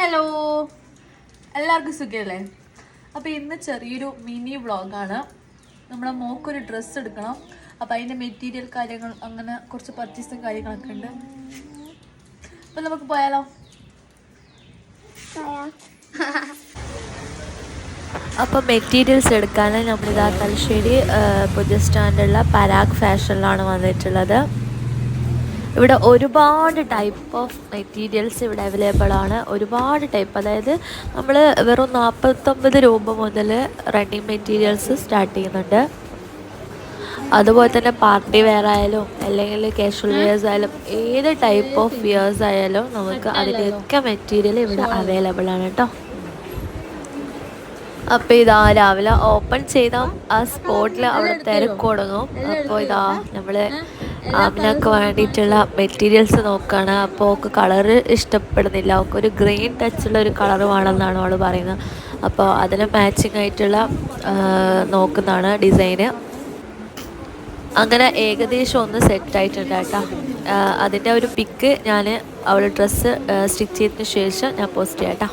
Hello, എല്ലാവർക്കും സുഖമല്ലേ? അപ്പോൾ ഇന്ന് ചെറിയൊരു മിനി വ്ളോഗാണ്. നമ്മളെ മോക്കൊരു ഡ്രസ്സ് എടുക്കണം. അപ്പോൾ അതിൻ്റെ മെറ്റീരിയൽ കാര്യങ്ങൾ അങ്ങനെ കുറച്ച് പർച്ചേസും കാര്യങ്ങളൊക്കെ ഉണ്ട്. അപ്പോൾ നമുക്ക് പോയാലോ? അപ്പോൾ മെറ്റീരിയൽസ് എടുക്കാൻ നമ്മളിതാ തലശ്ശേരി പുതിയ സ്റ്റാൻഡുള്ള പരാഗ് ഫാഷനിലാണ് വന്നിട്ടുള്ളത്. ഇവിടെ ഒരുപാട് ടൈപ്പ് ഓഫ് മെറ്റീരിയൽസ് ഇവിടെ അവൈലബിൾ ആണ്. ഒരുപാട് ടൈപ്പ്, അതായത് നമ്മൾ വെറും 49 രൂപ മുതൽ റണ്ണിങ് മെറ്റീരിയൽസ് സ്റ്റാർട്ട് ചെയ്യുന്നുണ്ട്. അതുപോലെ തന്നെ പാർട്ടി വെയർ ആയാലും അല്ലെങ്കിൽ കാഷ്വൽ വെയേഴ്സ് ആയാലും ഏത് ടൈപ്പ് ഓഫ് വെയേഴ്സ് ആയാലും നമുക്ക് അതിൻ്റെയൊക്കെ മെറ്റീരിയൽ ഇവിടെ അവൈലബിൾ ആണ് കേട്ടോ. അപ്പോൾ ഇതാ രാവിലെ ഓപ്പൺ ചെയ്ത ആ സ്പോട്ടിൽ അവിടെ തിരക്ക് തുടങ്ങും. അപ്പോൾ ഇതാ നമ്മൾ ആമിനക്ക് വേണ്ടിയിട്ടുള്ള മെറ്റീരിയൽസ് നോക്കുകയാണ്. അപ്പോൾ അവൾക്ക് കളറ് ഇഷ്ടപ്പെടുന്നില്ല, അവൾക്ക് ഒരു ഗ്രീൻ ടച്ചുള്ള ഒരു കളറ് വേണമെന്നാണ് അവൾ പറയുന്നത്. അപ്പോൾ അതിന് മാച്ചിങ് ആയിട്ടുള്ള നോക്കുന്നതാണ് ഡിസൈന്. അങ്ങനെ ഏകദേശം ഒന്ന് സെറ്റായിട്ടുണ്ട് കേട്ടോ. അതിൻ്റെ ഒരു പിക്ക് ഞാൻ അവൾ ഡ്രസ്സ് സ്റ്റിച്ച് ചെയ്തതിന് ശേഷം ഞാൻ പോസ്റ്റ് ചെയ്യാം കേട്ടോ.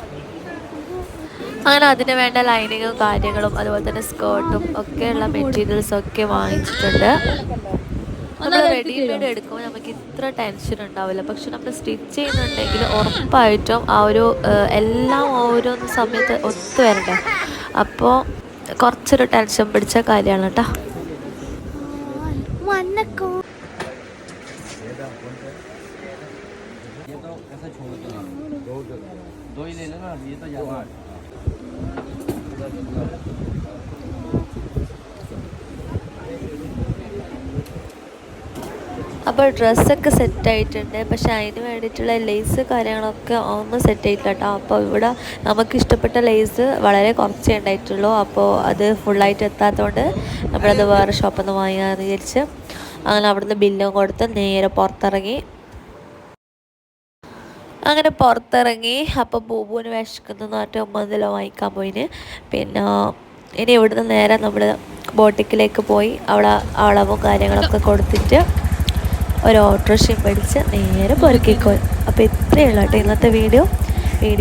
അങ്ങനെ അതിന് വേണ്ട ലൈനിങ്ങും കാര്യങ്ങളും അതുപോലെ തന്നെ സ്കേർട്ടും ഒക്കെയുള്ള മെറ്റീരിയൽസൊക്കെ വാങ്ങിച്ചിട്ടുണ്ട്. നമ്മൾ റെഡിമെയ്ഡ് എടുക്കുമ്പോൾ നമുക്ക് ഇത്ര ടെൻഷൻ ഉണ്ടാവില്ല. പക്ഷെ നമ്മൾ സ്റ്റിച്ച് ചെയ്യുന്നുണ്ടെങ്കിൽ ഉറപ്പായിട്ടും ആ ഒരു എല്ലാം ഓരോന്ന് സമയത്ത് ഒത്തു വരണ്ടേ. അപ്പോൾ കുറച്ചൊരു ടെൻഷൻ പിടിച്ച കാര്യമാണ് കേട്ടോ. അപ്പോൾ ഡ്രസ്സൊക്കെ സെറ്റായിട്ടുണ്ട്. പക്ഷേ അതിന് വേണ്ടിയിട്ടുള്ള ലേസ് കാര്യങ്ങളൊക്കെ ഒന്നും സെറ്റ് ചെയ്തില്ല കേട്ടോ. അപ്പോൾ ഇവിടെ നമുക്ക് ഇഷ്ടപ്പെട്ട ലേസ് വളരെ കുറച്ചേ ഉണ്ടായിട്ടുള്ളൂ. അപ്പോൾ അത് ഫുള്ളായിട്ട് എത്താത്തതുകൊണ്ട് നമ്മളത് വേറെ ഷോപ്പിൽ നിന്ന് വാങ്ങാമെന്ന് വിചാരിച്ച് അങ്ങനെ അവിടുന്ന് ബില്ലും കൊടുത്ത് നേരെ പുറത്തിറങ്ങി. അങ്ങനെ പുറത്തിറങ്ങി. അപ്പോൾ ബൂബുവിന് വിശക്കുന്നു പറഞ്ഞിട്ട് 9 കിലോ വാങ്ങിക്കാൻ പോയിന്. പിന്നെ ഇനി ഇവിടുന്ന് നേരെ നമ്മൾ ബോട്ടിക്കിലേക്ക് പോയി അവിടെ അളവും കാര്യങ്ങളൊക്കെ കൊടുത്തിട്ട് ഒരു ഓട്ടോറിക്ഷയും പിടിച്ച് നേരെ പൊരക്കേക്കോയി. അപ്പോൾ ഇത്രയേ ഉള്ളൂ കേട്ടോ ഇന്നത്തെ വീഡിയോ.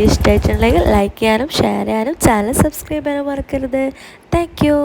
ഇഷ്ടമായിട്ടുണ്ടെങ്കിൽ ലൈക്ക് ചെയ്യാനും ഷെയർ ചെയ്യാനും ചാനൽ സബ്സ്ക്രൈബ് ചെയ്യാനും മറക്കരുത്. Thank you.